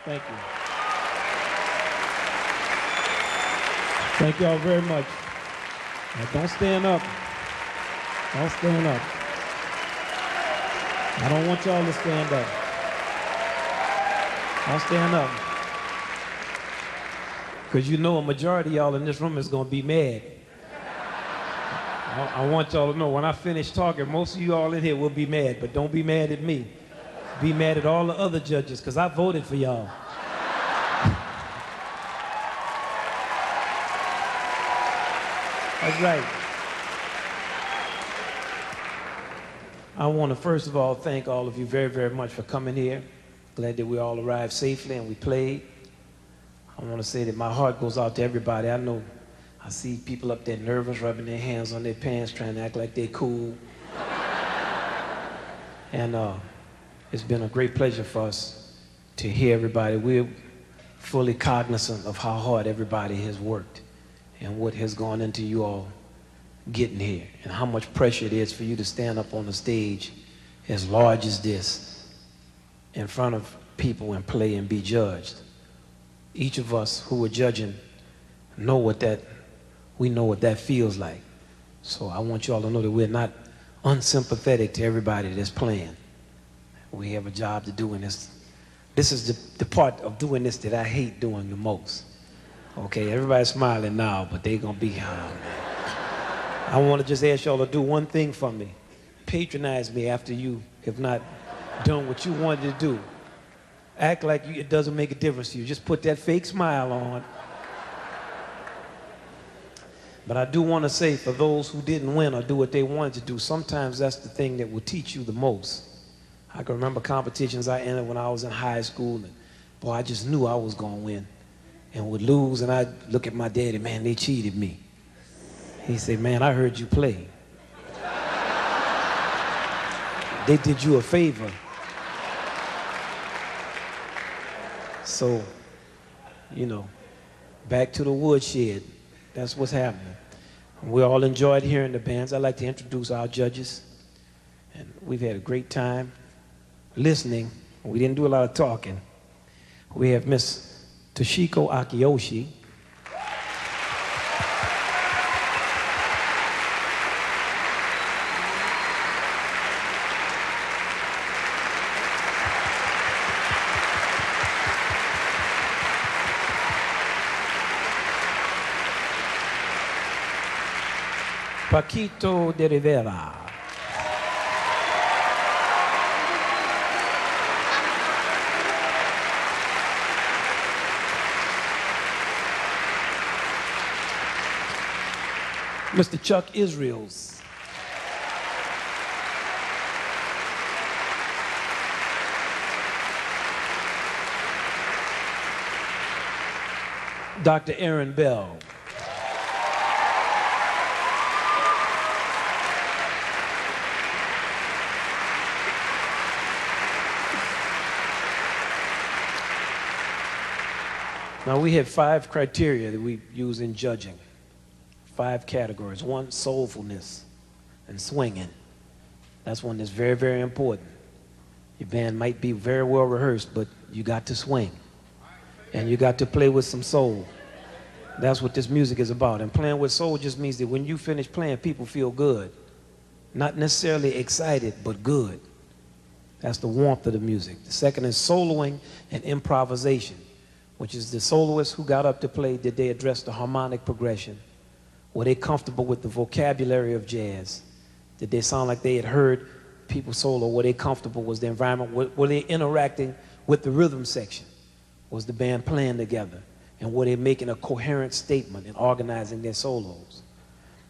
Thank you. Thank y'all very much. Now, don't stand up. Don't stand up. I don't want y'all to stand up. Don't stand up. Because you know a majority of y'all in this room is going to be mad. I want y'all to know when I finish talking, most of you all in here will be mad, but don't be mad at me. Be mad at all the other judges, because I voted for y'all. That's right. I want to first of all thank all of you very, very much for coming here. Glad that we all arrived safely and we played. I want to say that my heart goes out to everybody. I know I see people up there nervous, rubbing their hands on their pants, trying to act like they're cool. And it's been a great pleasure for us to hear everybody. We're fully cognizant of how hard everybody has worked and what has gone into you all getting here and how much pressure it is for you to stand up on the stage as large as this in front of people and play and be judged. Each of us who are judging know what that feels like. So I want you all to know that we're not unsympathetic to everybody that's playing. We have a job to do in this. This is the part of doing this that I hate doing the most. Okay, everybody's smiling now, but they're gonna be, oh, man. I want to just ask y'all to do one thing for me. Patronize me after you have not done what you wanted to do. Act like it doesn't make a difference to you. Just put that fake smile on. But I do want to say, for those who didn't win or do what they wanted to do, sometimes that's the thing that will teach you the most. I can remember competitions I entered when I was in high school, and boy, I just knew I was going to win and would lose, and I'd look at my daddy, man, they cheated me. He said, man, I heard you play. They did you a favor. So, you know, back to the woodshed. That's what's happening. We all enjoyed hearing the bands. I'd like to introduce our judges. And we've had a great time listening. We didn't do a lot of talking. We have Miss Toshiko Akiyoshi. Paquito de Rivera. Mr. Chuck Israels. Dr. Aaron Bell. Now, we have 5 criteria that we use in judging. 5 categories. 1, soulfulness and swinging. That's one that's very, very important. Your band might be very well rehearsed, but you got to swing. And you got to play with some soul. That's what this music is about. And playing with soul just means that when you finish playing, people feel good. Not necessarily excited, but good. That's the warmth of the music. The second is soloing and improvisation, which is the soloists who got up to play, did they address the harmonic progression? Were they comfortable with the vocabulary of jazz? Did they sound like they had heard people solo? Were they comfortable? Was the environment, were they interacting with the rhythm section? Was the band playing together? And were they making a coherent statement and organizing their solos?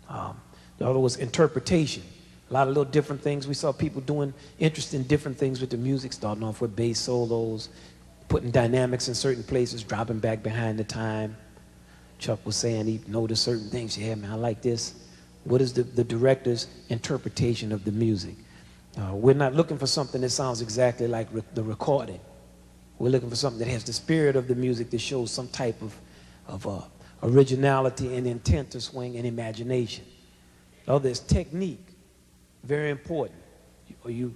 The other was interpretation. A lot of little different things. We saw people doing interesting different things with the music, starting off with bass solos, putting dynamics in certain places, dropping back behind the time. Chuck was saying he noticed certain things. Yeah, man, I like this. What is the director's interpretation of the music? We're not looking for something that sounds exactly like the recording. We're looking for something that has the spirit of the music, that shows some type of originality and intent to swing and imagination. The other is technique, very important. You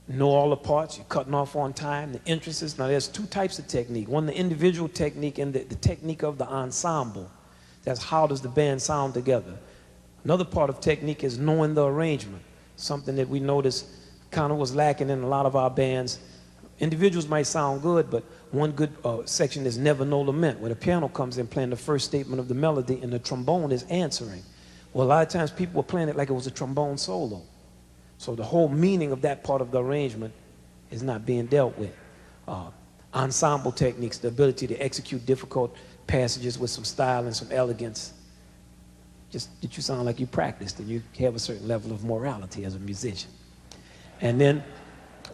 know all the parts, you're cutting off on time, the entrances. Now there's two types of technique. One, the individual technique, and the technique of the ensemble. That's how does the band sound together. Another part of technique is knowing the arrangement, something that we noticed kind of was lacking in a lot of our bands. Individuals might sound good, but one good section is Never No Lament, where the piano comes in playing the first statement of the melody and the trombone is answering. Well, a lot of times people were playing it like it was a trombone solo. So the whole meaning of that part of the arrangement is not being dealt with. Ensemble techniques, the ability to execute difficult passages with some style and some elegance, just that you sound like you practiced and you have a certain level of morality as a musician. And then,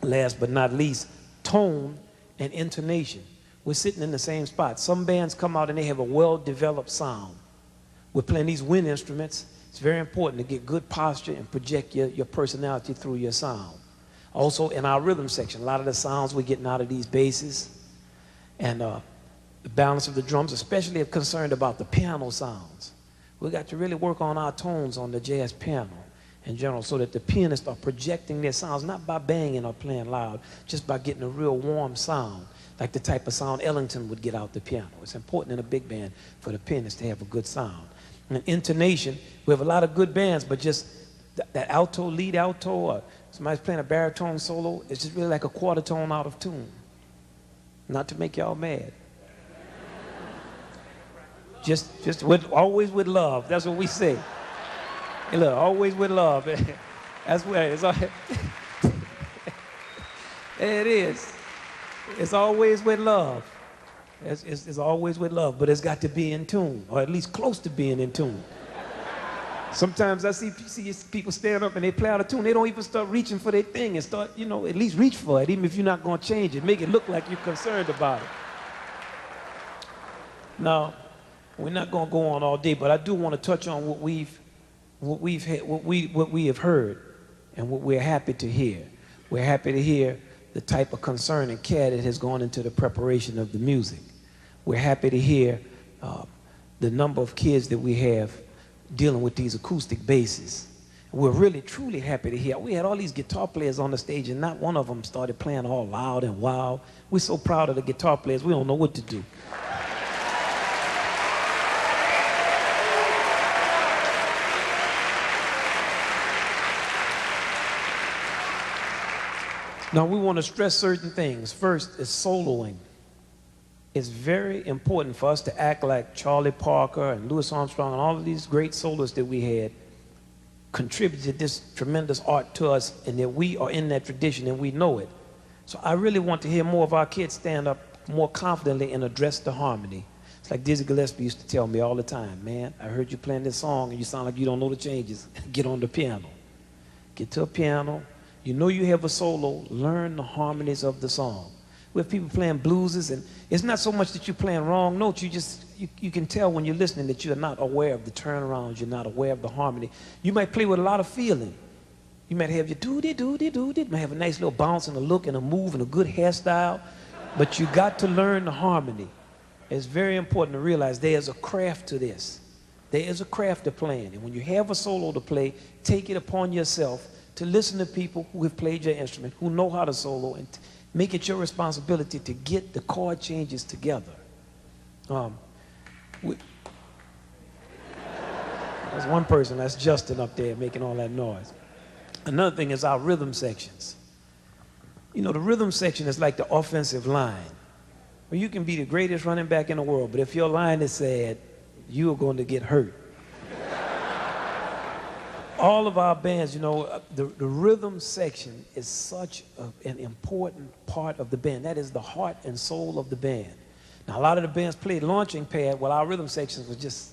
last but not least, tone and intonation. We're sitting in the same spot. Some bands come out and they have a well-developed sound. We're playing these wind instruments. It's very important to get good posture and project your personality through your sound. Also, in our rhythm section, a lot of the sounds we're getting out of these basses and the balance of the drums, especially if concerned about the piano sounds. We got to really work on our tones on the jazz piano in general so that the pianists are projecting their sounds, not by banging or playing loud, just by getting a real warm sound, like the type of sound Ellington would get out the piano. It's important in a big band for the pianist to have a good sound. And intonation, we have a lot of good bands, but just that alto, lead alto, or somebody's playing a baritone solo, it's just really like a quarter tone out of tune. Not to make y'all mad. Just always with love. That's what we say. Hey, look, always with love. That's where it's all. It is. It's always with love. It's always with love, but it's got to be in tune, or at least close to being in tune. Sometimes I see people stand up and they play out of tune. They don't even start reaching for their thing and start, at least reach for it, even if you're not going to change it. Make it look like you're concerned about it. Now, we're not going to go on all day, but I do want to touch on what we have heard and what we're happy to hear. We're happy to hear the type of concern and care that has gone into the preparation of the music. We're happy to hear the number of kids that we have dealing with these acoustic basses. We're really, truly happy to hear. We had all these guitar players on the stage and not one of them started playing all loud and wild. We're so proud of the guitar players, we don't know what to do. Now, we want to stress certain things. First is soloing. It's very important for us to act like Charlie Parker and Louis Armstrong and all of these great soloists that we had contributed this tremendous art to us, and that we are in that tradition and we know it. So I really want to hear more of our kids stand up more confidently and address the harmony. It's like Dizzy Gillespie used to tell me all the time, man, I heard you playing this song and you sound like you don't know the changes. Get on the piano. Get to a piano. You know you have a solo, learn the harmonies of the song. We have people playing blueses, and it's not so much that you're playing wrong notes, you can tell when you're listening that you're not aware of the turnarounds, you're not aware of the harmony. You might play with a lot of feeling. You might have your doo-dee, might have a nice little bounce and a look and a move and a good hairstyle, but you got to learn the harmony. It's very important to realize there's a craft to this. There is a craft to playing, and when you have a solo to play, take it upon yourself to listen to people who have played your instrument, who know how to solo, and make it your responsibility to get the chord changes together. There's one person, that's Justin up there making all that noise. Another thing is our rhythm sections. The rhythm section is like the offensive line. Well, you can be the greatest running back in the world, but if your line is sad, you are going to get hurt. All of our bands, the rhythm section is such an important part of the band. That is the heart and soul of the band. Now, a lot of the bands played launching pad, while our rhythm sections was just,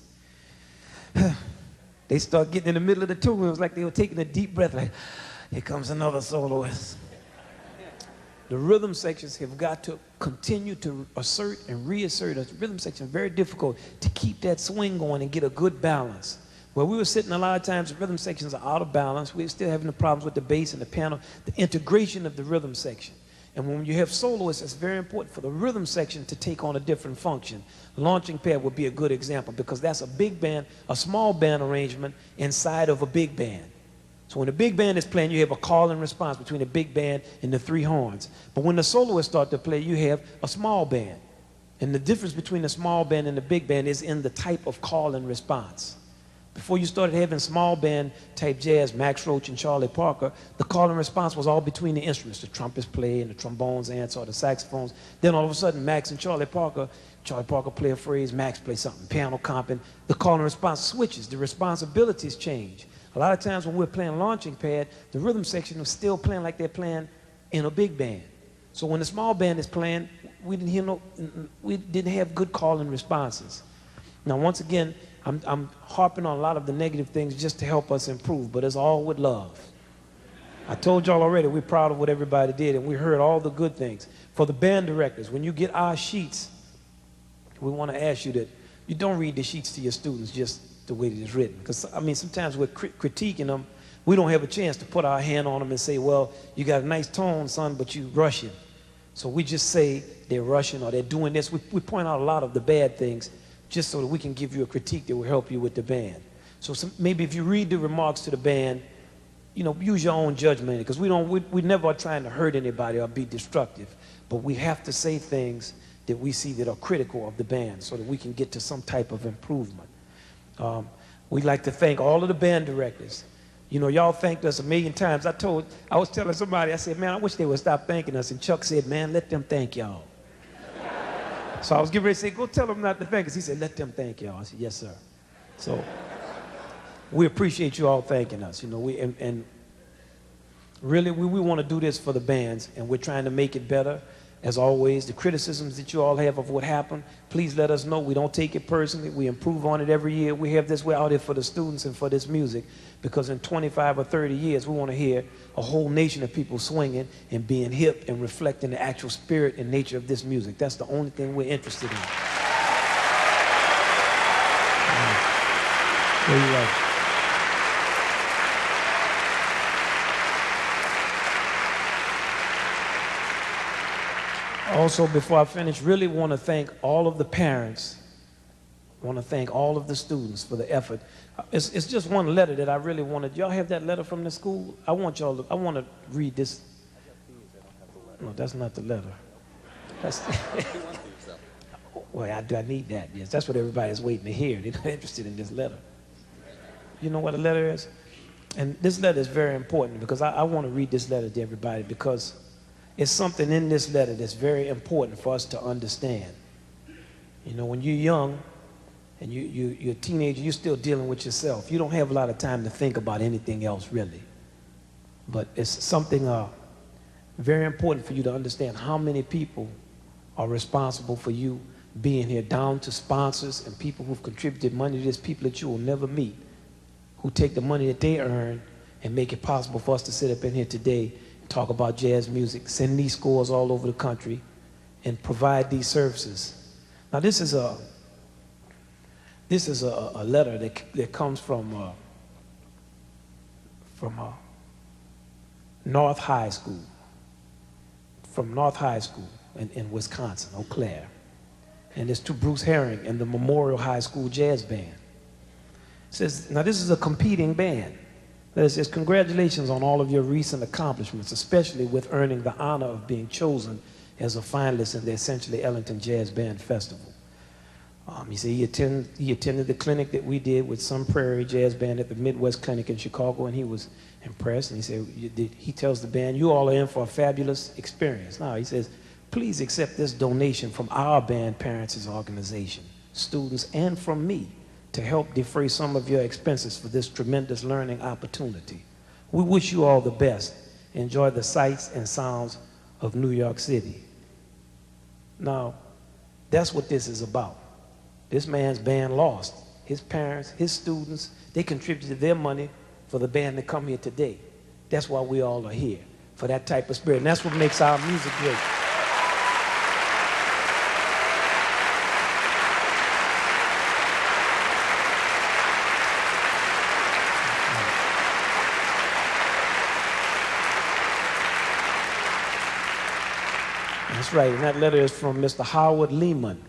they start getting in the middle of the tune. It was like they were taking a deep breath, like, here comes another soloist. The rhythm sections have got to continue to assert and reassert. The rhythm section is very difficult to keep that swing going and get a good balance. Where we were sitting a lot of times, the rhythm sections are out of balance. We're still having the problems with the bass and the piano, the integration of the rhythm section. And when you have soloists, it's very important for the rhythm section to take on a different function. Launching pad would be a good example because that's a big band, a small band arrangement inside of a big band. So when the big band is playing, you have a call and response between the big band and the 3 horns. But when the soloists start to play, you have a small band. And the difference between the small band and the big band is in the type of call and response. Before you started having small band type jazz, Max Roach and Charlie Parker, the call and response was all between the instruments. The trumpets play and the trombones answer, or the saxophones. Then all of a sudden, Max and Charlie Parker play a phrase, Max play something, piano comping. The call and response switches. The responsibilities change. A lot of times when we're playing launching pad, the rhythm section is still playing like they're playing in a big band. So when the small band is playing, we didn't have good call and responses. Now, once again, I'm harping on a lot of the negative things just to help us improve, but it's all with love. I told y'all already, we're proud of what everybody did, and we heard all the good things. For the band directors, when you get our sheets, we want to ask you that you don't read the sheets to your students just the way that it's written. Because, I mean, sometimes we're critiquing them. We don't have a chance to put our hand on them and say, well, you got a nice tone, son, but you rushing. So we just say they're rushing or they're doing this. We point out a lot of the bad things just so that we can give you a critique that will help you with the band. So maybe if you read the remarks to the band, you know, use your own judgment, because we never are trying to hurt anybody or be destructive, but we have to say things that we see that are critical of the band so that we can get to some type of improvement. We'd like to thank all of the band directors. You know, y'all thanked us a million times. I was telling somebody, I said, man, I wish they would stop thanking us. And Chuck said, man, let them thank y'all. So I was getting ready to say, go tell them not to thank us. He said, let them thank y'all. I said, yes, sir. So we appreciate you all thanking us. You know, and really, we want to do this for the bands, and we're trying to make it better. As always, the criticisms that you all have of what happened, please let us know. We don't take it personally. We improve on it every year. We have this way out here for the students and for this music, because in 25 or 30 years, we want to hear a whole nation of people swinging and being hip and reflecting the actual spirit and nature of this music. That's the only thing we're interested in. There you go. Also, before I finish, really want to thank all of the parents. Want to thank all of the students for the effort. It's just one letter that I really wanted. Y'all have that letter from the school? I want to read this. No, that's not the letter. That's well, I need that. Yes, that's what everybody's waiting to hear. They're not interested in this letter. You know what a letter is? And this letter is very important, because I want to read this letter to everybody, because it's something in this letter that's very important for us to understand. You know, when you're young and you're a teenager, you're still dealing with yourself. You don't have a lot of time to think about anything else, really. But it's something very important for you to understand how many people are responsible for you being here, down to sponsors and people who've contributed money to this, people that you will never meet, who take the money that they earn and make it possible for us to sit up in here today, talk about jazz music, send these scores all over the country, and provide these services. Now, this is a letter that comes from North High School, in Wisconsin, Eau Claire. And it's to Bruce Herring and the Memorial High School Jazz Band. It says, now this is a competing band. It says, congratulations on all of your recent accomplishments, especially with earning the honor of being chosen as a finalist in the Essentially Ellington Jazz Band Festival. He said he attended the clinic that we did with Sun Prairie Jazz Band at the Midwest Clinic in Chicago, and he was impressed. And he said, he tells the band, you all are in for a fabulous experience. Now, he says, please accept this donation from our band parents' organization, students, and from me, to help defray some of your expenses for this tremendous learning opportunity. We wish you all the best. Enjoy the sights and sounds of New York City. Now, that's what this is about. This man's band lost. His parents, his students, they contributed their money for the band to come here today. That's why we all are here, for that type of spirit. And that's what makes our music great. That's right, and that letter is from Mr. Howard Lehman.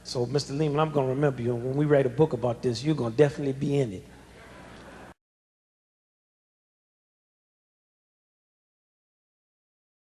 So, Mr. Lehman, I'm going to remember you. And when we write a book about this, you're going to definitely be in it.